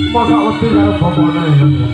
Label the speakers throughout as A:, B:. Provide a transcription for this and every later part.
A: Masa uti karo bapakne ya.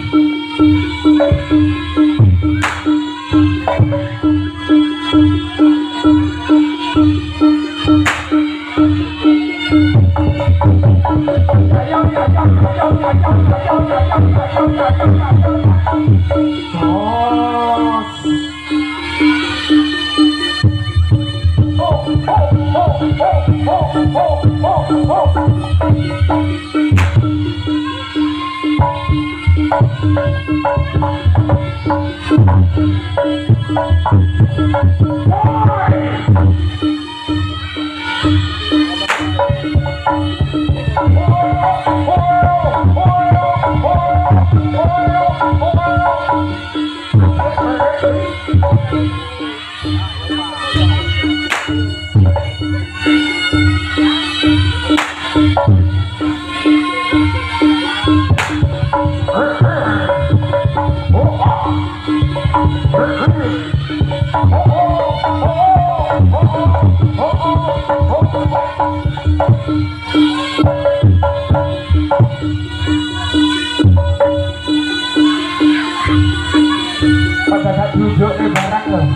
A: Pada saat duduknya barang loh.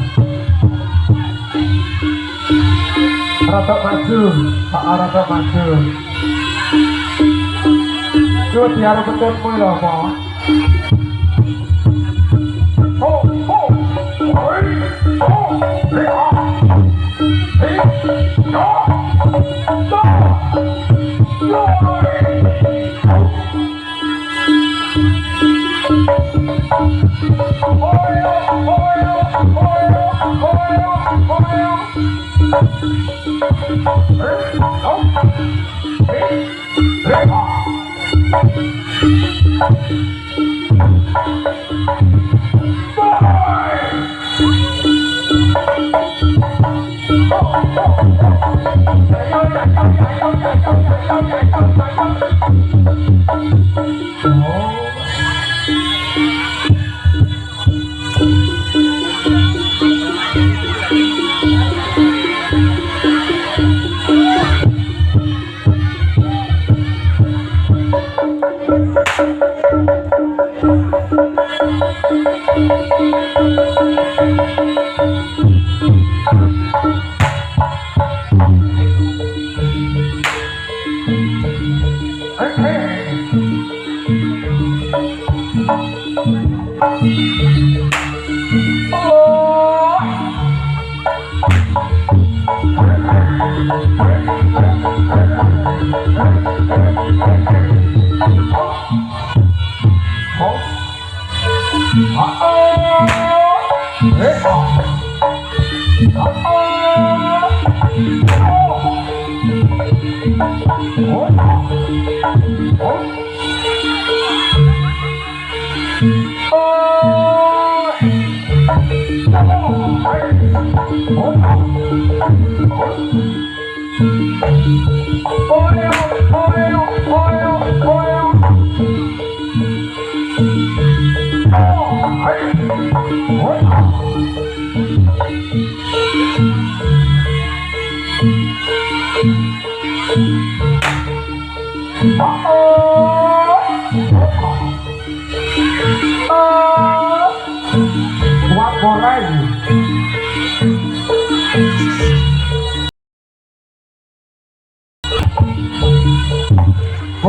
A: Rotok maju, Pak rotok maju. Coba biar ketutmu loh, Pak.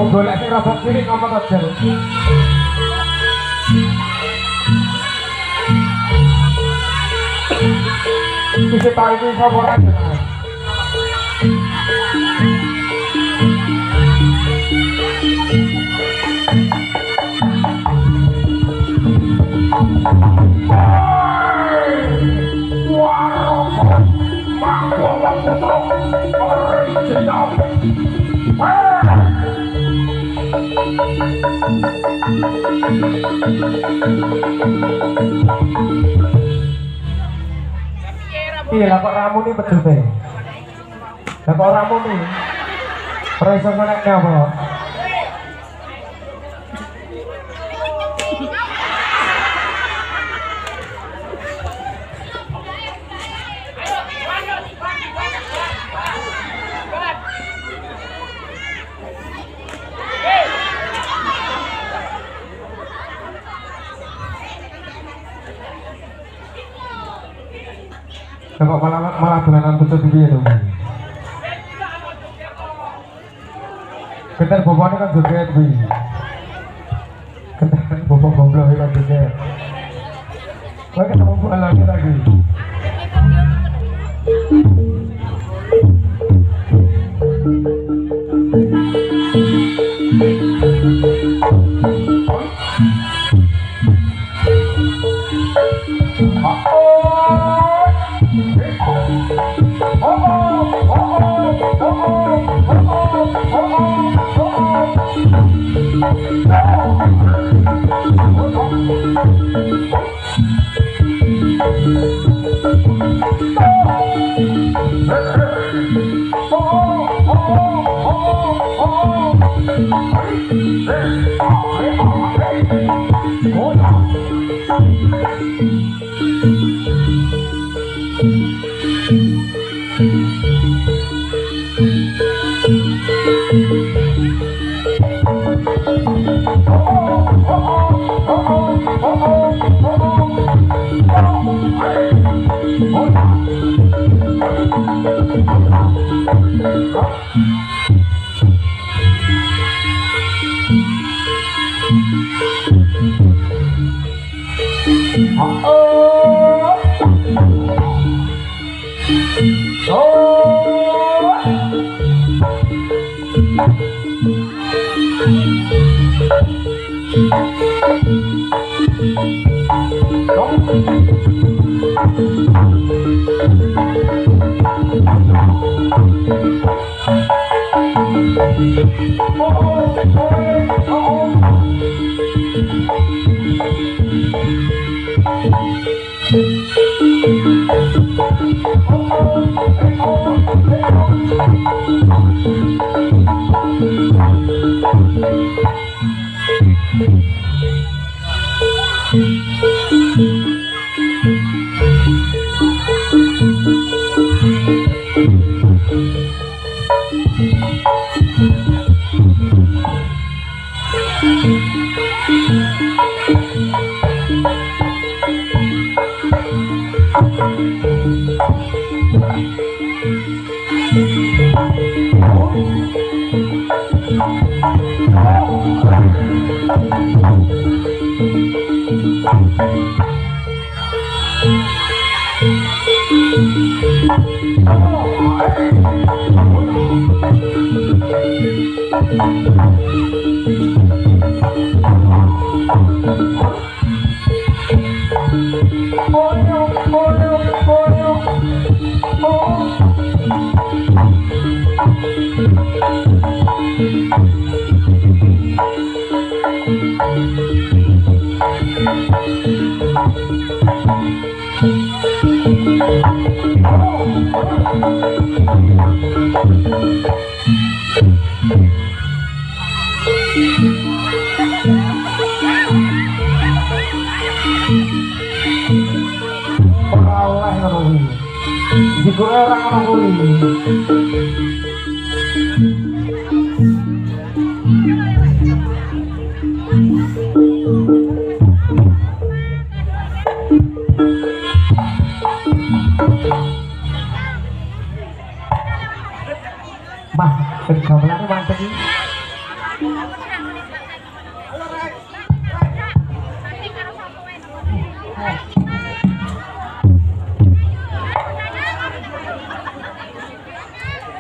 A: Golek sing rada cilik ngomong aja. Bisa tahu ini favorit. Iya lah kok ramu nih betul deh. Lah kok ramu nih. Ora iso menekne apa? Kok malah dolanan pucuk piye to? Ketar bobone kan joget kuwi. Ketar bobok goblok kan joget. Kowe ketemu lagi lagi.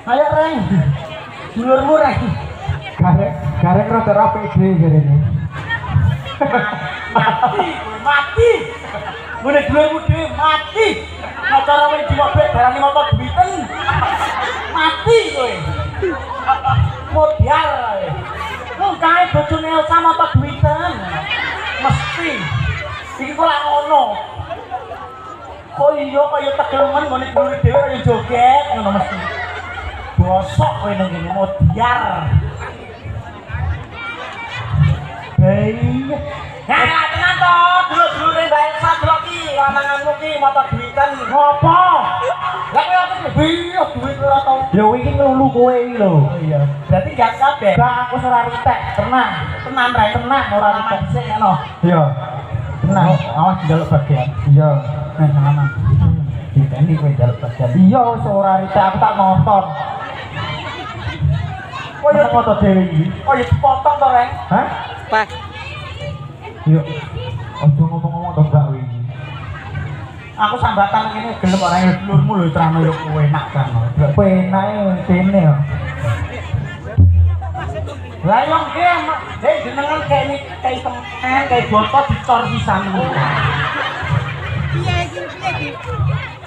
B: Ayo Reng, dulurmu Reng.
A: Garek rada rapi dhewe jarene.
B: Mati. Mune dulurmu dhewe mati. Acara wis diwabek darani moto duwiten. Mati kowe. Modal. Wong kae bojone Elsa moto duwiten. kok iya kaya tegel men ngene dulur dhewe kaya joget ngono mesti. Bosok kowe nang ngene modiar. Hei, ya tenan to, dulur-dulure bae sak delok iki, lananganmu ki motor duitan ngopo? Lah kowe aku piye duit ora tau.
A: Ya iki nglulu kowe iki lho.
B: Oh iya. Berarti gak kabeh.
A: Gak aku ora ritek, tenang.
B: Tenan rek,
A: Tenang ora ritek.
B: sik ngono.
A: Iya. Tenang.
B: Awas njaluk bagian.
A: Iya.
B: Sama. Diteni kowe njaluk bagian.
A: Iya wis ora ritek aku tak nonton.
B: Koyo
A: foto dhewe iki.
B: koyo dipotong to, Reng.
A: Hah?
C: Pak.
A: Iya. Ojo ngomong-ngomong to gak kowe iki.
B: Aku sambatan ngene gelem ora ya dulurmu lho trano yo kowe enak kan.
A: Kowe enake kene ya.
B: Lah yo nggih, hei jenengan kayak ini kayak temen kayak botol dicor pisan lho.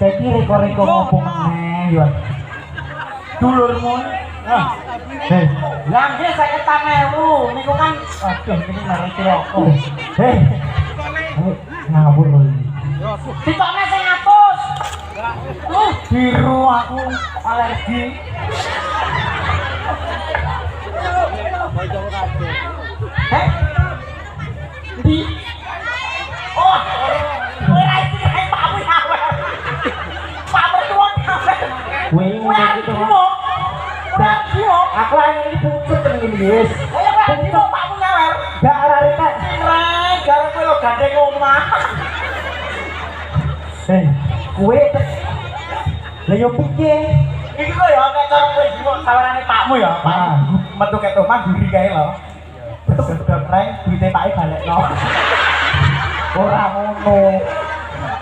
A: Saiki reko-reko ngopo meneh yo.
B: Dulurmu
A: Hei,
B: lah nggih 50.000 niku kan aduh ini merek rokok.
A: hei. Ayo ngawur lho iki.
B: Dicokne sing ngatus. Biru aku alergi. Heh? Di. Oh, kowe ra iki kae pakmu ya. Pak mertua kabeh.
A: Kowe ngono iki to. Aku lagi ini pucuk ngene wis.
B: Ayo pakmu nyawer.
A: Gak ora ritek.
B: Rek, gara kowe lo gandeng omah.
A: Hei, kowe lha yo piye?
B: Iki kok ya kayak cara kowe jiwa sawarane pakmu ya. Pak metu ket omah duri kae lho. Betul-betul reng duite pake balekno.
A: Ora ngono.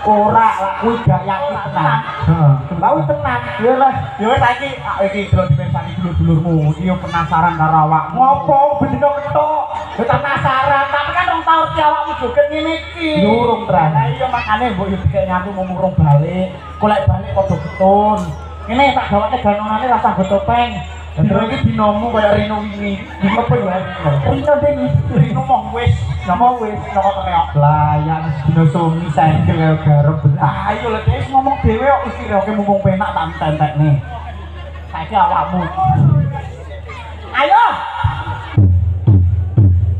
A: Ora lah kuwi gak yakin tenan. Heeh. Mau tenan. Ya lah.
B: Ya wis saiki iki delok dipesani dulur-dulurmu. Iki yo penasaran karo awakmu.
A: Ngopo bendino ketok?
B: Yo penasaran, tapi kan rong tau ki awakmu joget ngene iki.
A: Durung terang.
B: Lah iya makane mbok yo dikek nyantu ngomong rong balik. Golek balik padha getun. Ngene tak gawake ganonane rasa nggo topeng. Dino iki dinomu kaya Rino wingi. Dino apa ya?
A: Rino dene.
B: Rino mong wis, napa wis napa kereok.
A: Lah ya dino sumi sengkel kaya garep belah.
B: Ah iya lho wis ngomong dhewe kok istiroke mumpung penak tak entek-entekne. Saiki awakmu. Ayo.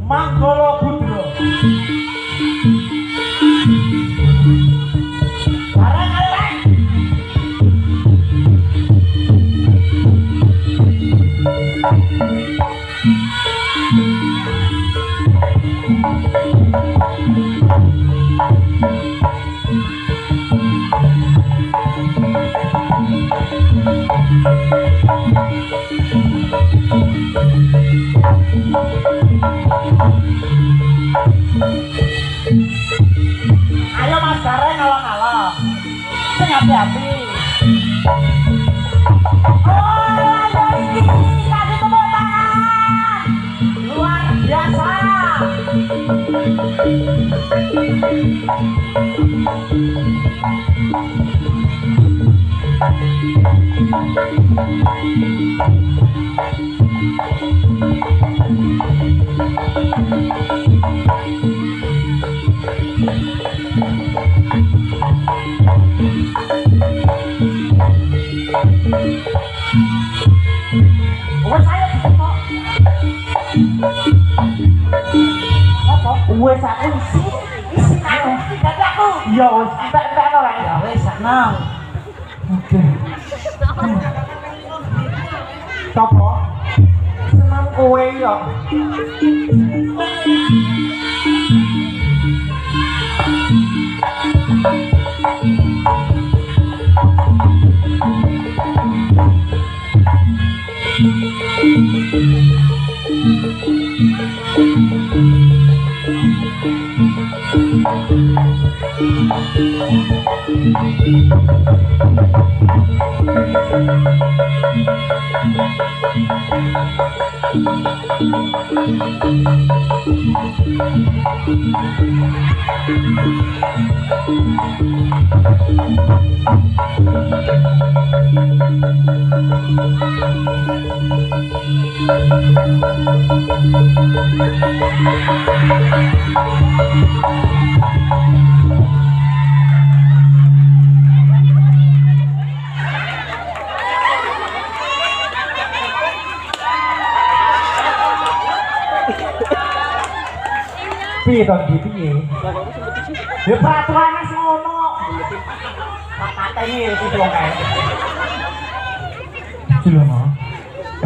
B: Manggolo Budro. Bareng-bareng. Ayo Mas Gareng ngalor-ngalor. Sing hati-hati. Oh, ayo iki kasih tepuk tangan. Luar biasa. Wes ayo kok. Apa? Wes aku isi aku dadi aku.
A: Ya wis entek-entekno lah.
B: Ya wes seneng.
A: Oke. Sopo? Seneng kowe ya. piye to iki piye? Ya peraturan wis ngono.
B: Kata ini itu wong kae.
A: Jelema.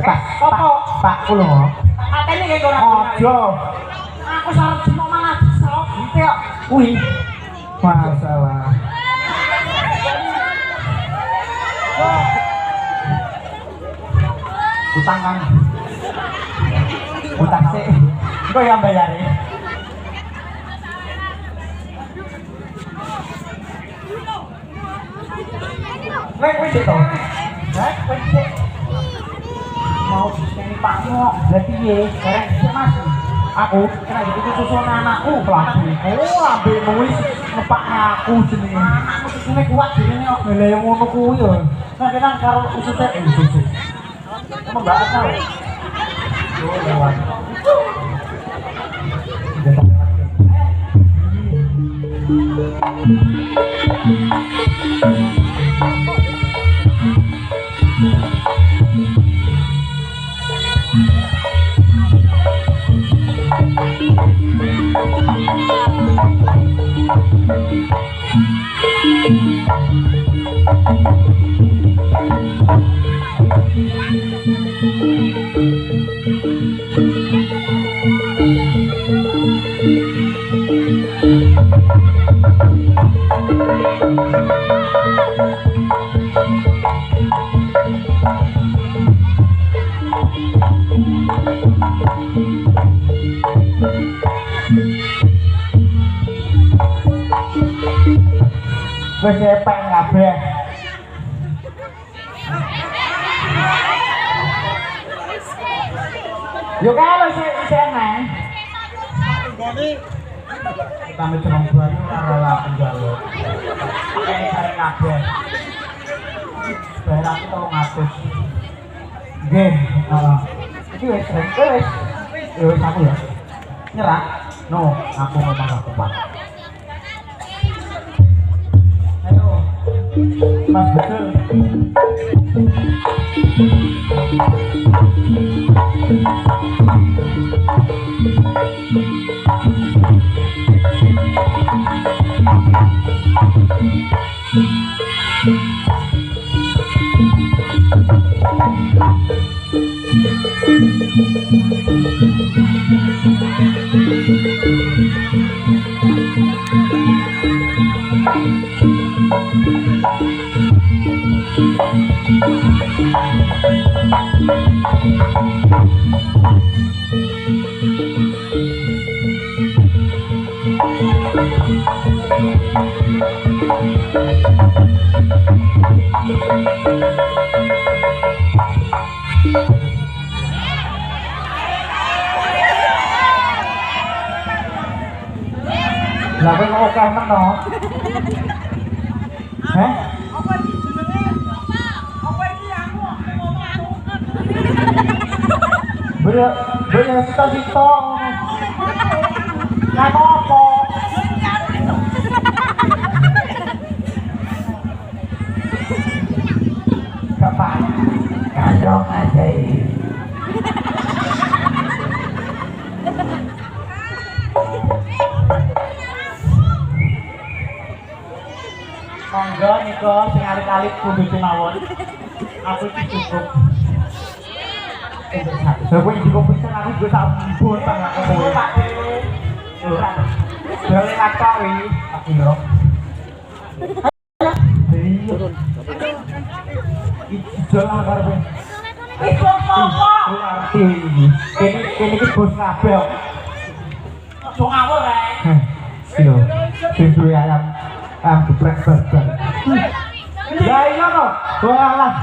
A: Pak kulo.
B: Kata ini kayak ora.
A: Ojo.
B: Aku sarep cuma malah salah gitu ya.
A: Wih. Masalah. Utang kan. Utang sih. Kok yang bayarin? Wes itu. Hah? Wes. Mau disini Pak Mo. Lah piye? Bareng sik Mas. Aku kena jadi susun anakku pelatih. Oh, ambekmu wis ngepak aku jenenge. Anakku susune kuat jenenge kok. Lah yang ngono kuwi yo. Nang karo usute susu. Emang enggak tahu. Yo lewat. Wes epek kabeh. Yo kalau sik nang. Kami terong baru ora penjalo. Kayak cari kabeh. Bayar aku 300. Nggih, heeh. Iki wis wis. Yo wis aku ya. Nyerah. No, aku mau tambah kuat. Mas betul. Lah kowe kok akeh meno. Heh?
B: Apa iki jenenge? Apa iki aku ngomong.
A: Bener cita-cita ngono. Lah apa? Bapak. Kandong aja. Monggo nika sing alit-alit kudu mawon. Aku iki cukup. Saya juga bisa aku juga sambut tengah kowe. Ora. Dhewe ngakoni aku yo. Iya. Iki jalan karepe.
B: Iku apa?
A: Ngerti iki. Kene iki bos kabeh.
B: Ojo ngawur rek.
A: Yo. Sing duwe ayam geprek barbar. Ya iya kok. Walah.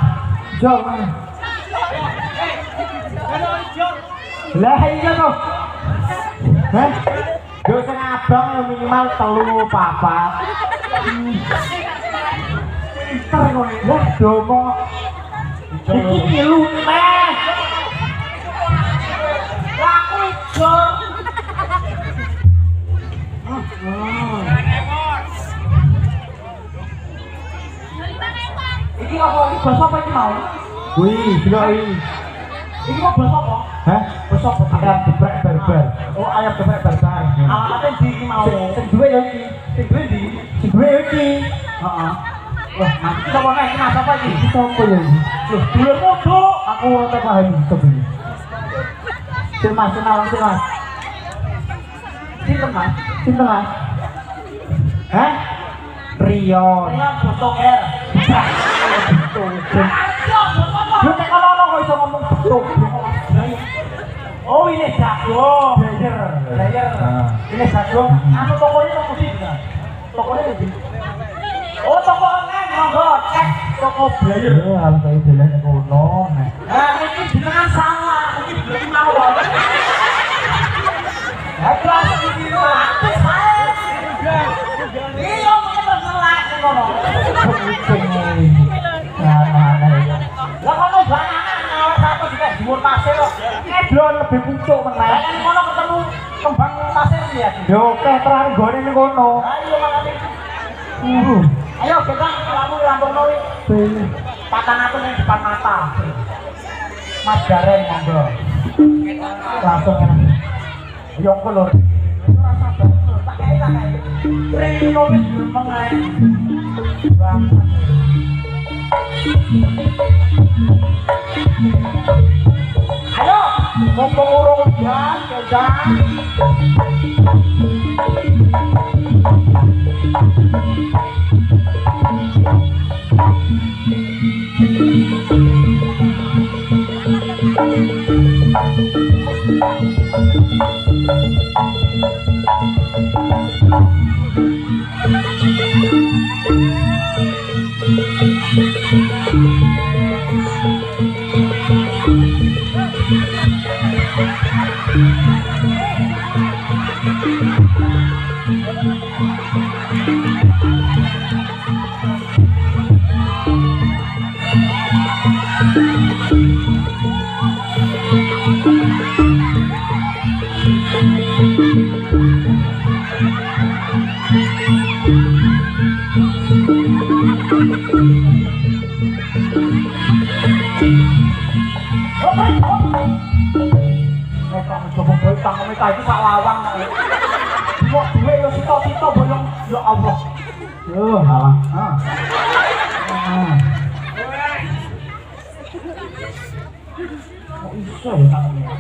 A: Jong. Lah iya kok. Heh? Yo sing abang minimal 3 papat. Pinter kowe. Lah domo. Iki pilu meh.
B: Lah aku ijo. Iki apa iki basa apa iki mau?
A: Wih, delok iki.
B: Iki kok basa apa?
A: Hah?
B: Basa apa?
A: Ayam geprek barbar.
B: Oh, ayam geprek barbar. Alamatnya di iki mau.
A: Sing duwe ya iki.
B: Sing duwe di.
A: Sing duwe ya iki.
B: Heeh. Wah, mati sapa nek Mas apa iki?
A: Iki sapa ya iki?
B: Loh, dulur kodok.
A: Aku ora paham iki beli. Sing Mas kenalan sing Mas.
B: Sinten Mas?
A: Sinten Mas? Hah? Rion.
B: Saya botok er.
A: Lu nek ngono kok iso ngomong betul.
B: Oh, ini jago.
A: Player.
B: Player. Ini jago. Anu tokonya toko sih kan? Tokonya di. Oh, toko online monggo cek toko player.
A: Ya, alay dalan ngono nek.
B: Nah, ini jenengan salah. Ini belum mau. Hebat iki artis saya. Iya, mungkin terselak ngono. Lah kono banana awak satu juga dhuwur pasir kok.
A: Edon lebih pucuk meneh.
B: Lah kan kono ketemu kembang pasir ya.
A: Yo akeh terang gone ning kono.
B: Ayo makane. Ayo kita lamu lampungno iki. Patang aku ning depan mata. Mas Gareng monggo.
A: Langsung enak. Yo kelur.
B: Rasa betul. Tak kei tak kei. Rino wis mengae. Bang. Ayo, mumpung urung udan, kedan. Itu sak lawang. Kok duwe yo sito-sito bolong ya Allah.
A: Yo, halah.
B: Kok iso ya tangannya?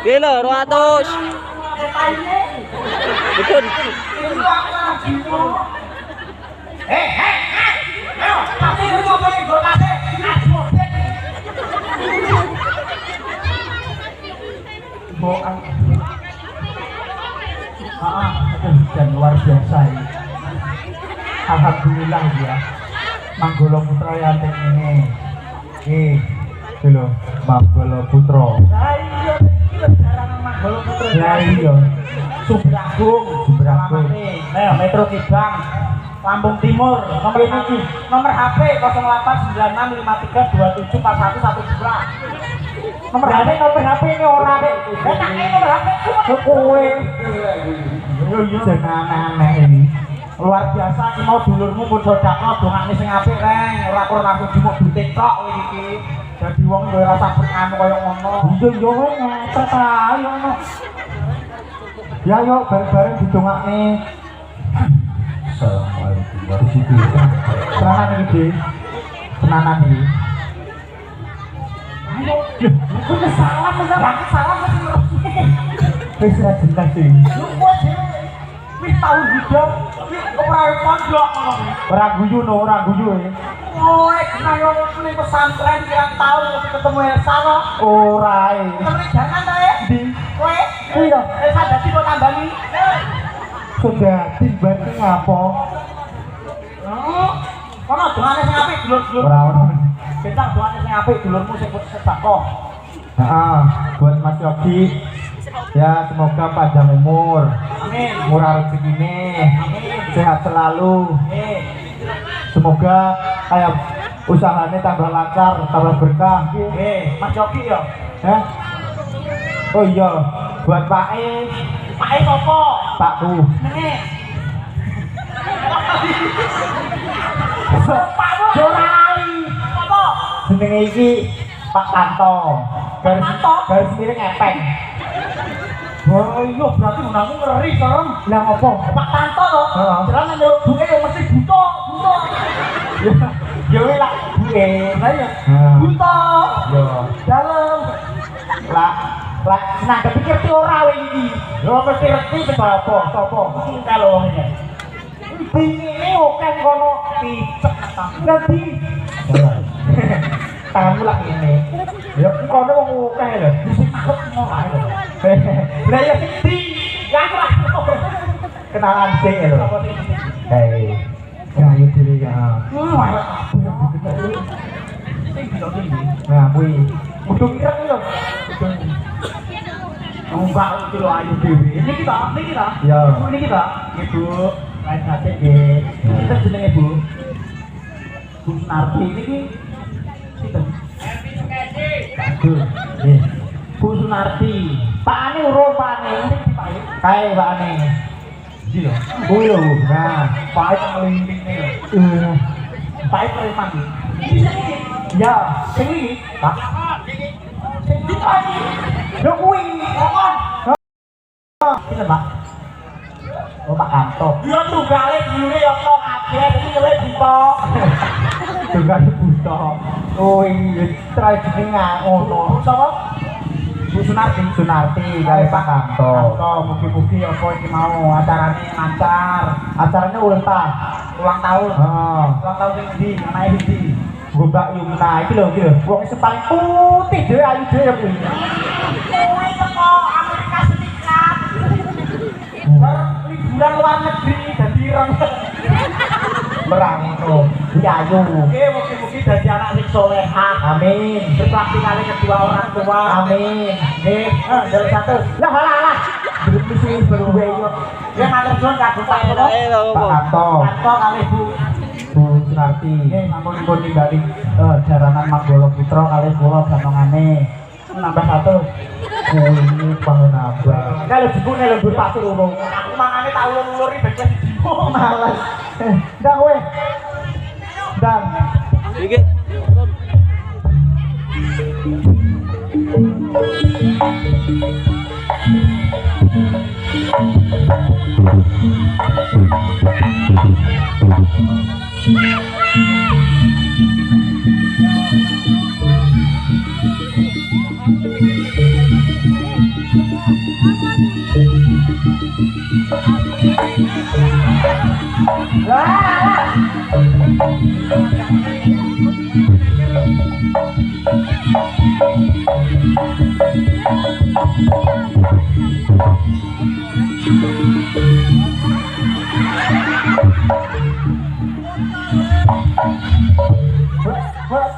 C: Kilo 200. Betul.
B: Ayo, kasih lu mau beli gue kasih.
A: Boang. Dan luar biasa ini. Alhamdulillah ya. Manggolo Putra Yanting ini. Dulu Manggolo Putra.
B: Lah iya, jarang Manggolo Putra.
A: Lah iya.
B: Subragung. Nah, Metro Kibang. Lampung Timur, nomor HP 089653274111.
A: Nomor HP ini ora nek.
B: Nomor HP
A: Kowe. Yo jenengan aneh ini.
B: luar biasa iki mau dulurmu pun sodakno dongane sing apik reng, ora kok langsung dimuk di TikTok iki. Dadi wong duwe rasa anu kaya ngono.
A: Iya yo ngapa ta yo ngono. Ya yo bareng-bareng didongakne. Assalamualaikum warahmatullahi wabarakatuh. Tenanan iki, Dik. Tenanan iki.
B: Ayo, aku salam salam
A: Wis ra jelas iki.
B: lu kok dhewe wis tau hidup wis ora pondok ngono.
A: Ora guyu no, ora guyu e.
B: Oh, kenal yo ning pesantren pirang tahun ketemu Elsa kok.
A: Ora e.
B: Ketemu jangan ta e?
A: Di
B: Kowe
A: iya,
B: Elsa dadi kok tambani.
A: sudah tiba ngapa?
B: Oh, kono dongane sing apik dulur-dulur.
A: Ora ono.
B: Bentang dongane sing apik dulurmu sing sedekah.
A: Heeh, buat Mas Yogi. Ya, semoga panjang umur,
B: Amin.
A: murah rezekine,
B: Amin.
A: sehat selalu. Semoga kayak usahanya tambah lancar, tambah berkah.
B: Mas Joki ya.
A: Oh iya, buat Pak E,
B: Pak E sapa?
A: Pakku.
B: Nene.
A: Pakku. Jorali.
B: Apa?
A: jenenge iki Pak Tanto. Garis miring epeng.
B: Oh iya berarti unangmu ngeri serem.
A: Lah ngopo?
B: Pak Tanto to.
A: Heeh.
B: Jalan nang njaluk buke yo mesti buta.
A: Ya wis lah buke.
B: Lah ya. Buta.
A: Yo.
B: Dalam.
A: Lah senang kepikir ti ora wae iki.
B: Yo mesti ngerti
A: Sapa?
B: iki kalau ngene.
A: Bingine oke kono
B: Picek ta.
A: dadi. Tanganmu lak ngene. Ya kono wong oke lho.
B: Mesti takut ngono ae lho.
A: Lah ya di
B: Ya aku
A: kenalan sing lho.
B: apa sih?
A: Hei. Kayu dhewe ya.
B: Sing bisa tinggi.
A: Nah, kuwi udung ireng lho.
B: Enggak itu lo ayu dewi. Ini kita.
A: Ya.
B: Ini kita. Ibu, lain kate nggih. Kita jenenge Bu. Bu Sunarti niki kita.
A: Aduh. Nggih.
B: Bu Sunarti.
A: Pak Ani urung Pak Ani. Kae Pak Ani.
B: Iki lho.
A: Kuwi lho. Nah,
B: Pahit ngelindingne lho.
A: eh
B: Pahit preman iki.
A: ya,
B: Sing iki,
A: Pak.
B: sing iki.
A: Lho kuwi.
B: Ngomong.
A: Pinten, Pak? Oh, Pak Kanto.
B: Yo tunggale dhewe yo kok kabeh iki luwih buta.
A: Juga buta. Oh iya, try jenenge ngono.
B: Sapa?
A: Bu Sunarti kali Pak Kanto.
B: Mugi-mugi apa iki mau acarane lancar.
A: Acaranya ulang tahun.
B: Ulang tahun.
A: Oh,
B: Ulang tahun sing ndi? Anake ndi?
A: gue Mbak Yumna iki lho, wong sing paling putih dhewe ayu dhewe kuwi.
B: Kowe teko Amerika Serikat. Liburan luar negeri dadi ireng.
A: Perang ngono. Iki ayu.
B: Oke, mugi-mugi dadi anak sing salehah.
A: Amin.
B: Berbakti kali kedua orang tua.
A: Amin.
B: Nggih, jalan satu.
A: Lah. Berarti sing berdua yo.
B: Ya matur suwun kagum Pak Toto.
A: Pak Kanto.
B: Kanto kali Bu.
A: Bu Sunarti.
B: Nggih, sampun pun ningali
A: Jaranan Manggolo Putra kali kula ganongane.
B: nambah satu.
A: Kuwi bangun nambah. Kalau jebune lembur pasir urung.
B: Aku mangane tak ulur-uluri ben wis dijimo.
A: Males. Ndang kowe. Ndang.
C: Iki.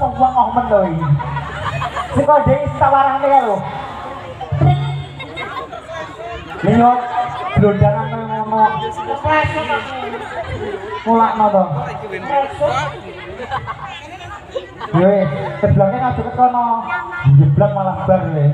A: Wong ngomen lho iki. Sing kok dhewe tawarane karo. Lho, blondangan kaya ngono. Mulakno to. Yo, keblangnya kan deket kono. Jeblak malah bar le.